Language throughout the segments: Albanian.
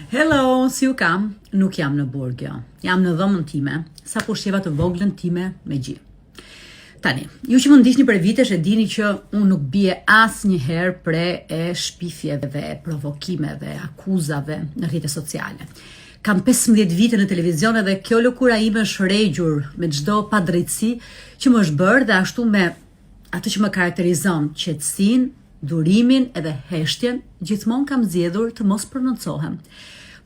Hello, si u kam? Nuk jam në burg, jo. Jam në dhomën time, sa po shqeva të voglën time me gji. Tani, ju që më ndishni për vitesh e dini që unë nuk bie asnjëherë pre e shpifjeve, provokimeve, akuzave në rrjete sociale. Kam 15 vite në televizion dhe kjo lëkura ime është rregjur me çdo padrejtësi që më është bërë dhe ashtu me atë që më karakterizon, qetësinë, durimin edhe heshtjen, gjithmonë kam zgjedhur të mos prononcohem.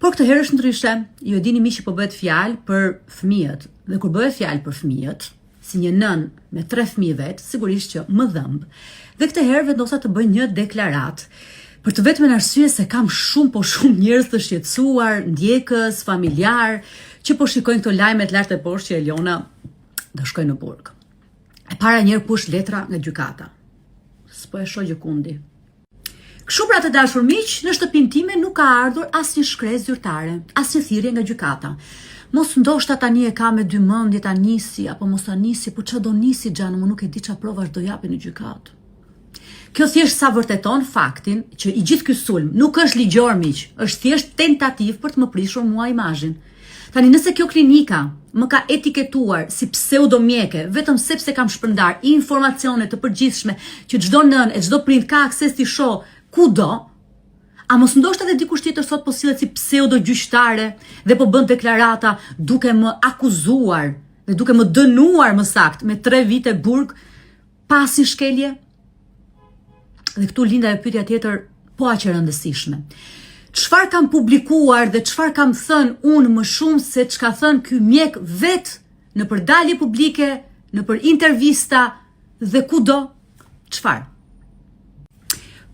Por këtë herë është ndryshe, ju e dini mi që po bëhet fjalë për fëmijët, dhe kur bëhet fjalë për fëmijët, si një nën me 3 fëmijë vet, sigurisht që më dhëmb. Dhe këtë herë vendosa të bëj një deklaratë, për të vetëm arsye se kam shumë njerëz të shqetësuar, ndjekës, familjar, që po shikojnë këto lajmet lart e poshtë që Elona do shkojë në burg. E para njëherë push letra nga gjykata. S'po e shoh gjikundi. Kështu pra të dashur miq, në shtëpinë time nuk ka ardhur asnjë shkresë zyrtare, asnjë thirrje nga gjykata. Mos ndoshta tani e ka me dy mendje ta nisi apo mos ta nisi, po çfarë do nisi xhanë, më nuk e di çfarë provash do japi në gjykatë. Kjo thjesht sa vërteton faktin që i gjithë ky sulm nuk është ligjor miq, është thjesht tentativë për të më prishur mua imazhin. Tani nëse kjo klinika më ka etiketuar si pseudomjeke vetëm sepse kam shpërndar informacione të përgjithshme që çdo nën e çdo prind ka akses t'i shoh kudo, a mos ndoshta edhe dikush tjetër sot po sillet si pseudo gjyqtare dhe po bën deklarata duke më akuzuar dhe duke më dënuar më saktë me 3 vite burg pasi shkelje? Dhe këtu linda e pyetja tjetër po aq e rëndësishme. Çfarë kam publikuar dhe çfarë kam thënë unë më shumë se çka thënë ky mjek vet në përdalje publike, në për intervista dhe kudo? Çfarë?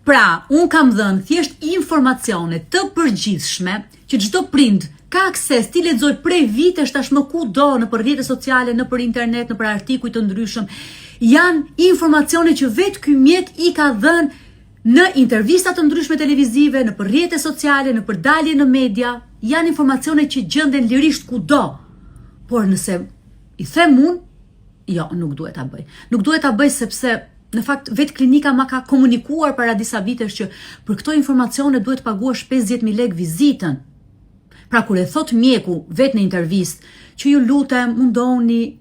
Pra, unë kam dhënë thjesht informacione të përgjithshme që çdo prind ka akses t'i lexoj prej vitesh tashmë kudo në për rrjete sociale, në për internet, në për artikuj të ndryshëm. Janë informacione që vetë ky mjek i ka dhënë në intervista të ndryshme televizive, në për rrjete sociale, në për dalje në media. Janë informacione që gjenden lirisht kudo. Por nëse i them unë, jo, nuk duhet ta bëj. Nuk duhet ta bëj sepse në fakt vetë klinika ma ka komunikuar para disa vitesh që për këto informacione duhet paguash 50.000 lekë vizitën. Pra kur e thot mjeku vetë në intervistë që ju lutem mundoni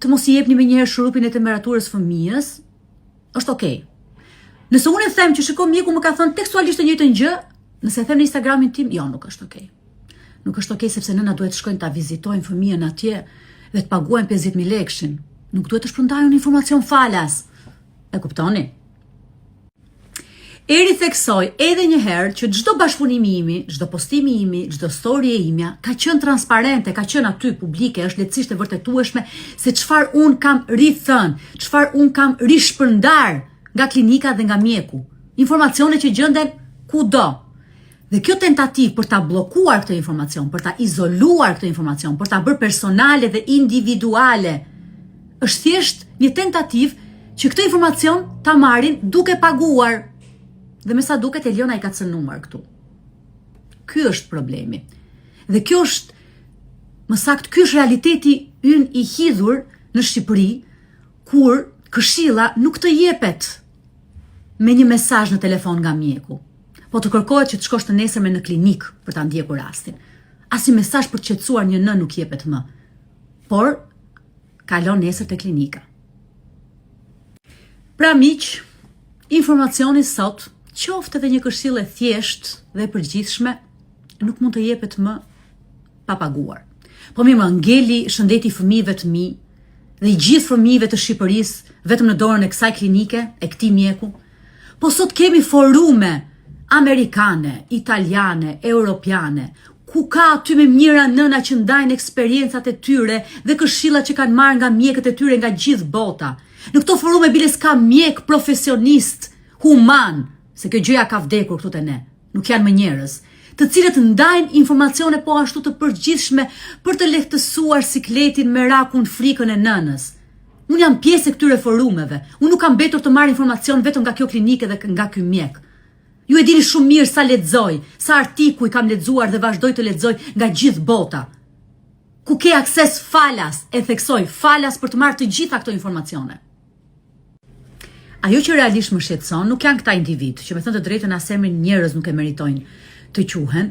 të mos i jepni menjëherë shurupin e temperaturës fëmijës, është okay. Nëse unë e them që shiko mjeku më ka thënë tekstualisht të njëjtën gjë, nëse e them në Instagramin tim, jo, nuk është okay. Nuk është okay sepse nëna duhet shkojnë ta vizitojnë fëmijën atje dhe të paguajnë 50.000 lekëshin. Nuk duhet të shpërndajnë informacion falas. E kuptoni? Eri theksoj edhe një herë që çdo bashkëpunimi imi, çdo postimi imi, çdo story e imja ka qenë transparente, ka qenë aty publike, është lehtësisht e vërtetueshme se çfarë un kam rithën, çfarë un kam rishpërndar nga klinika dhe nga mjeku. Informacione që gjenden kudo. Dhe kjo tentativë për ta bllokuar këtë informacion, për ta izoluar këtë informacion, për ta bërë personale dhe individuale, është thjesht një tentativë që këtë informacion ta marrin duke paguar. Dhe me sa duket Elona i ka cënuar këtu. Ky është problemi. Dhe kjo është, më saktë, ky është realiteti ynë i hidhur në Shqipëri, kur këshilla nuk të jepet me një mesazh në telefon nga mjeku, po të kërkohet që të shkosh të nesërme në klinik për ta ndjekur rastin. Asnjë mesazh për të qetësuar një nën nuk jepet më. Por kalon nesër te klinika. Pra miq, informacioni sot, qoftë edhe një këshillë e thjeshtë dhe e përgjithshme, nuk mund të jepet më pa paguar. Po mirë, më ngeli shëndeti fëmijëve të mi dhe i gjithë fëmijëve të Shqipërisë vetëm në dorën e kësaj klinike, e këtij mjeku. Po sot kemi forume amerikane, italiane, europiane, ku ka aty me mira nëna që ndajnë eksperiencat e tyre dhe këshillat që kanë marrë nga mjekët e tyre nga gjithë bota. Në këto forume biles ka mjek profesionist, human, se kjo gjëja ka vdekur këtu te ne, nuk janë më njerëz, të cilët ndajnë informacione po ashtu të përgjithshme për të lehtësuar sikletin, merakun, frikën e nënës. Unë jam pjesë e këtyre forumeve, unë nuk kam mbetur të marr informacion vetëm nga kjo klinike dhe nga ky mjek. Ju e dini shumë mirë sa lexoj, sa artikuj kam lexuar dhe vazhdoj të lexoj nga gjithë bota. Ku ke akses falas, e theksoj, falas për të marrë të gjitha këto informacione. Ajo që realisht më shqetëson nuk janë këta individ, që me thënë të drejtën as emrin njerëz nuk e meritojnë të quhen,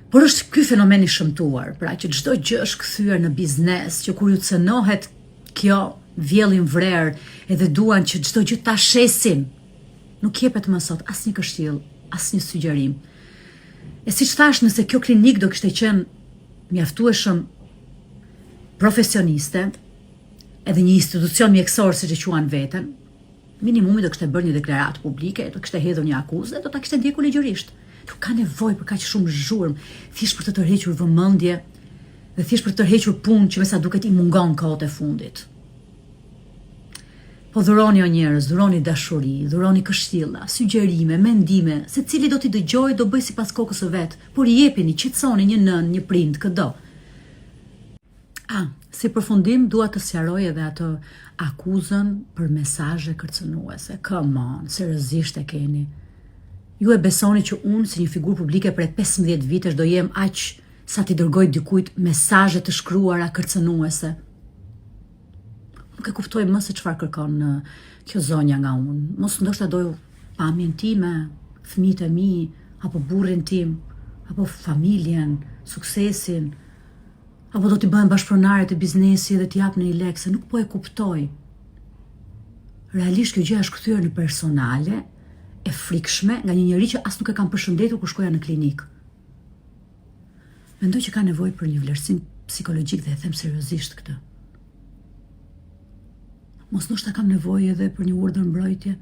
Por është ky fenomen i shëmtuar, pra që çdo gjë është kthyer në biznes, që kur ju cënohet kjo vjellin vrer edhe duan që çdo gjë ta shesin. Nuk jepet më sot asnjë këshill, asnjë sugjerim. E siç thash, nëse kjo klinik do kishte qenë mjaftueshëm profesioniste, edhe një institucion mjekësor siç e quan veten, minimumi do kishte bërë një deklaratë publike, do kishte hedhur një akuzë dhe do ta kishte ndjekur ligjërisht. Nuk ka nevojë për kaq shumë zhurmë, thjesht për të tërhequr vëmendje dhe thjesht për të tërhequr punë që me sa duket i mungon kohët e fundit. Po dhuroni o njerëz, dhuroni dashuri, dhuroni këshilla, sugjerime, mendime, secili do t'i dëgjojë, do bëj sipas kokës së vet, por i jepini, qetësoni një nën, një prind, këdo. Si përfundim dua të sqaroj edhe atë akuzën për mesazhe kërcënuese. Come on, seriozisht e keni. Ju e besoni që unë, si një figurë publike prej 15 vitesh, do jem aq sa t'i dërgoj dikujt mesazhe të shkruara kërcënuese? Nuk e kuptoj më se çfarë kërkon kjo zonja nga unë. Mos ndoshta doj pamjen time, fëmijët e mi, apo burrin tim, apo familjen, suksesin, apo do t'i bëhen bashkëpronare të biznesi dhe t'i jap në i lekë, se nuk po e kuptoj. Realisht kjo gjë është kthyer në personale, e frikshme nga një njerëz që as nuk e kam përshëndetur kur shkoja në klinik. Mendoj që ka nevojë për një vlerësim psikologjik dhe e them seriozisht këtë. Mos ndoshta kam nevojë edhe për një urdhër mbrojtje.